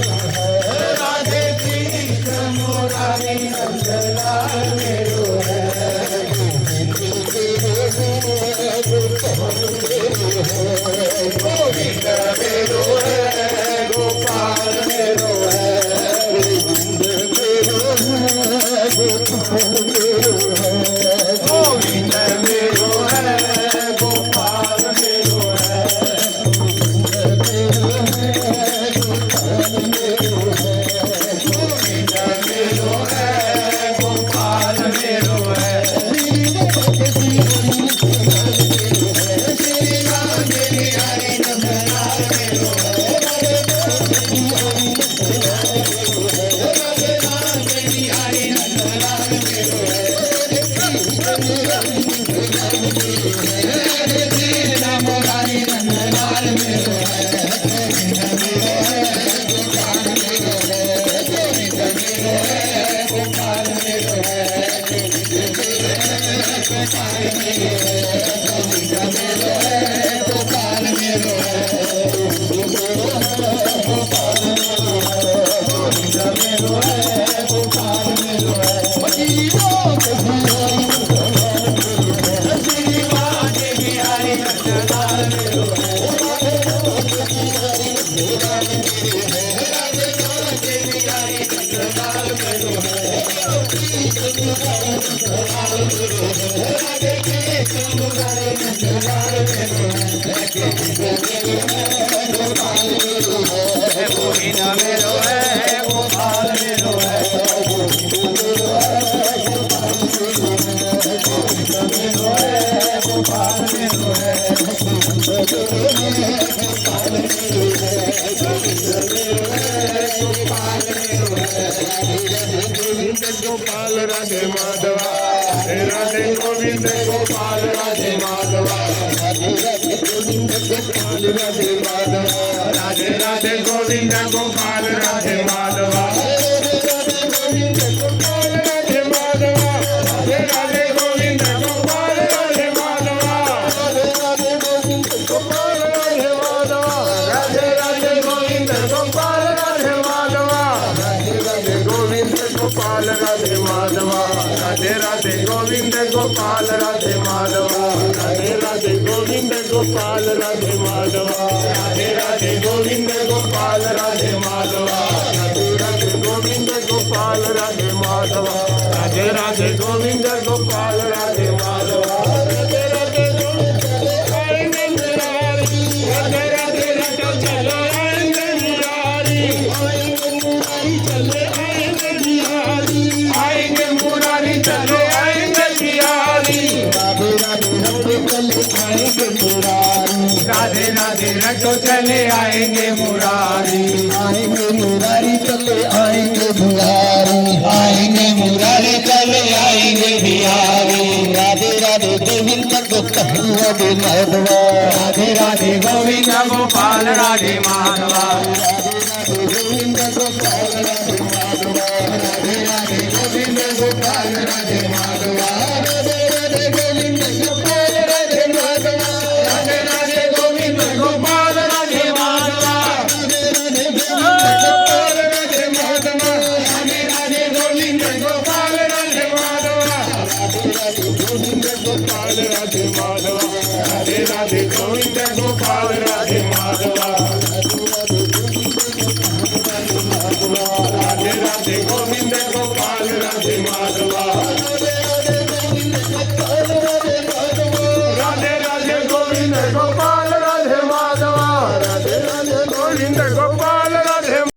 राधे कृष्ण मुरारी नंदलाल मेरो है गोविंद मेरो है गोपाल मेरो है गोविंद मेरो है गोपाल मेरो है गोविंद मेरो है गोपाल मेरो है श्री राम मेरी हरि नंदलाल मेरो है राधे राम मेरी हरि नंदलाल मेरो है राधे कृष्ण मुरारी नंदलाल मेरो है गोपाल मेरो है गोपाल मेरो है गोपाल राधे माधवा राधे गोविंद गोपाल राधे माधवा राधे गोविंद गोपाल राधे माधवा राधे राधे गोविंद गोपाल राधे माधवा राधे गोविंद गोपाल राधे माधवा राधे राधे गोविंद गोपाल राधे माधवा राधे राधे गोविंद गोपाल राधे माधवा राधे राधे गोविंद गोपाल राधे माधवा राधे राधे गोविंद गोपाल राधे माधवा राधे राधे गोविंद गोपाल राधे माधवा राधे राधे गोविंद गोपाल राधे माधवा राधे राधे गोविंद गोपाल राधे माधवा राधे राधे गोविंद गोपाल राधे माधवा राधे राधे गोविंद गोपाल राधे माधवा राधे राधे आएंगे मुरारी राधे राधे रटो चलो आएंगे मुरारी चले आएंगे बिहारी आएंगे मुरारी चले आएंगे बिहारी राधे राधे रटो चले आएंगे मुरारी आएंगे मुरारी चले आएंगे बिहारी आएंगे मुरारी चले आएंगे बिहारी राधे राधे गोविंद गोपाल राधे माधवा राधे राधे गोविंद गोपाल राधे माधवा राधे गोविंद गोपाल राधे माधवा राधे राधे गोविंद गोपाल राधे माधवा राधे राधे गोविंद गोपाल राधे माधवा राधे राधे गोविंद गोपाल राधे माधवा राधे राधे गोविंद गोपाल राधे माधवा राधे राधे गोविंद गोपाल राधे माधवा राधे राधे गोविंद